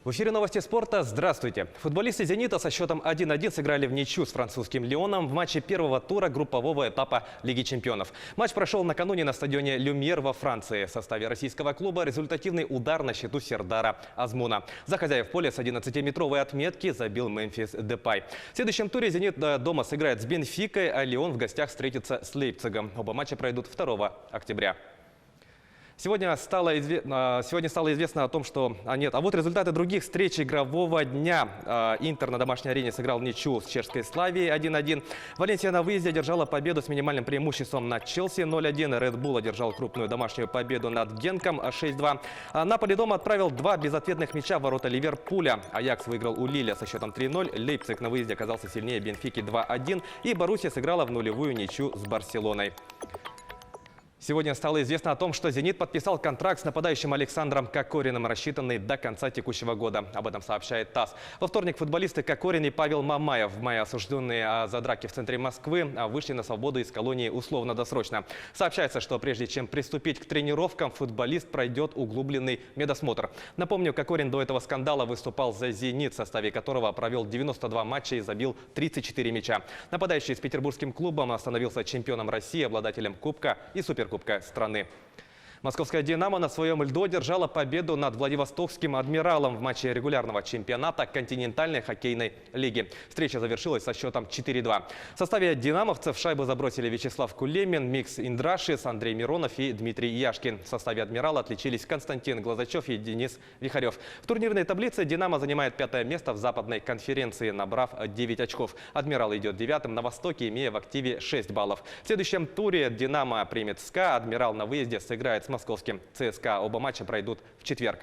В эфире новости спорта. Здравствуйте. Футболисты «Зенита» со счетом 1-1 сыграли в ничью с французским «Лионом» в матче первого тура группового этапа Лиги чемпионов. Матч прошел накануне на стадионе «Люмьер» во Франции. В составе российского клуба результативный удар на счету Сердара Азмуна. За хозяев поля с 11-метровой отметки забил Мемфис Депай. В следующем туре «Зенит» дома сыграет с «Бенфикой», а «Лион» в гостях встретится с «Лейпцигом». Оба матча пройдут 2 октября. Сегодня стало известно о том, что... вот результаты других встреч игрового дня. Интер на домашней арене сыграл в ничью с чешской Славией 1-1. Валенсия на выезде одержала победу с минимальным преимуществом над Челси 0-1. Ред Булл одержал крупную домашнюю победу над Генком 6-2. Наполи дома отправил 2 безответных мяча в ворота Ливерпуля. Аякс выиграл у Лиля со счетом 3-0. Лейпциг на выезде оказался сильнее Бенфики 2-1. И Боруссия сыграла в нулевую ничью с Барселоной. Сегодня стало известно о том, что «Зенит» подписал контракт с нападающим Александром Кокориным, рассчитанный до конца текущего года. Об этом сообщает ТАСС. Во вторник футболисты Кокорин и Павел Мамаев, в мае осужденные за драки в центре Москвы, вышли на свободу из колонии условно-досрочно. Сообщается, что прежде чем приступить к тренировкам, футболист пройдет углубленный медосмотр. Напомню, Кокорин до этого скандала выступал за «Зенит», в составе которого провел 92 матча и забил 34 мяча. Нападающий с петербургским клубом становился чемпионом России, обладателем Кубка и Суперкубка страны. Московская «Динамо» на своем льду одержала победу над Владивостокским «Адмиралом» в матче регулярного чемпионата континентальной хоккейной лиги. Встреча завершилась со счетом 4-2. В составе «Динамовцев» шайбу забросили Вячеслав Кулемин, Микс Индрашис, Андрей Миронов и Дмитрий Яшкин. В составе «Адмирала» отличились Константин Глазачев и Денис Вихарев. В турнирной таблице «Динамо» занимает 5-е место в западной конференции, набрав 9 очков. «Адмирал» идет 9-м на востоке, имея в активе 6 баллов. В следующем туре «Динамо» примет СКА, «Адмирал» на выезде сыграет с московским ЦСКА. Оба матча пройдут в четверг.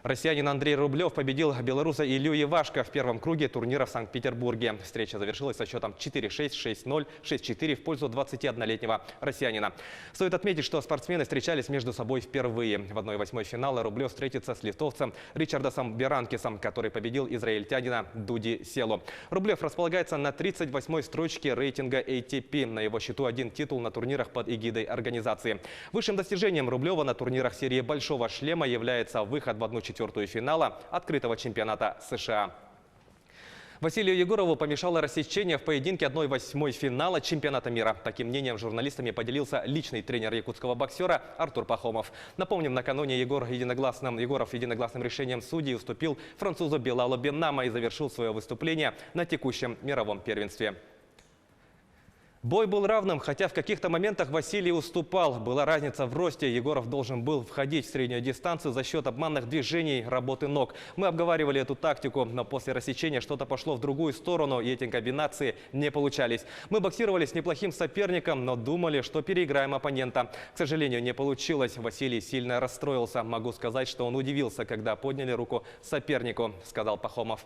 Россиянин Андрей Рублев победил белоруса Илью Ивашко в первом круге турнира в Санкт-Петербурге. Встреча завершилась со счетом 4-6, 6-0, 6-4 в пользу 21-летнего россиянина. Стоит отметить, что спортсмены встречались между собой впервые. В 1/8 финала Рублев встретится с литовцем Ричардосом Беранкисом, который победил израильтянина Дуди Селу. Рублев располагается на 38-й строчке рейтинга ATP. На его счету 1 титул на турнирах под эгидой организации. Высшим достижением Рублева на турнирах серии «Большого шлема» является выход в 1/4 финала открытого чемпионата США. Василию Егорову помешало рассечение в поединке 1/8 финала чемпионата мира. Таким мнением с журналистами поделился личный тренер якутского боксера Артур Пахомов. Напомним, накануне Егоров единогласным решением судей уступил французу Белалу Беннама и завершил свое выступление на текущем мировом первенстве. Бой был равным, хотя в каких-то моментах Василий уступал. Была разница в росте. Егоров должен был входить в среднюю дистанцию за счет обманных движений, работы ног. Мы обговаривали эту тактику, но после рассечения что-то пошло в другую сторону, и эти комбинации не получались. Мы боксировали с неплохим соперником, но думали, что переиграем оппонента. К сожалению, не получилось. Василий сильно расстроился. Могу сказать, что он удивился, когда подняли руку сопернику, сказал Пахомов.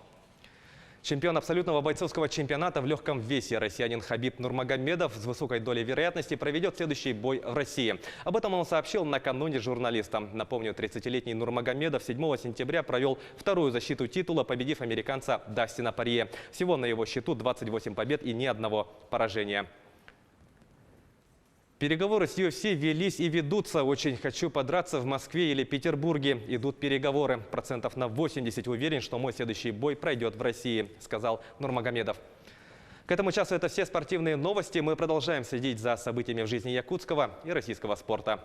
Чемпион абсолютного бойцовского чемпионата в легком весе россиянин Хабиб Нурмагомедов с высокой долей вероятности проведет следующий бой в России. Об этом он сообщил накануне журналистам. Напомню, 30-летний Нурмагомедов 7 сентября провел вторую защиту титула, победив американца Дастина Порье. Всего на его счету 28 побед и ни одного поражения. Переговоры с UFC велись и ведутся. Очень хочу подраться в Москве или Петербурге. Идут переговоры. Процентов на 80 уверен, что мой следующий бой пройдет в России, сказал Нурмагомедов. К этому часу это все спортивные новости. Мы продолжаем следить за событиями в жизни якутского и российского спорта.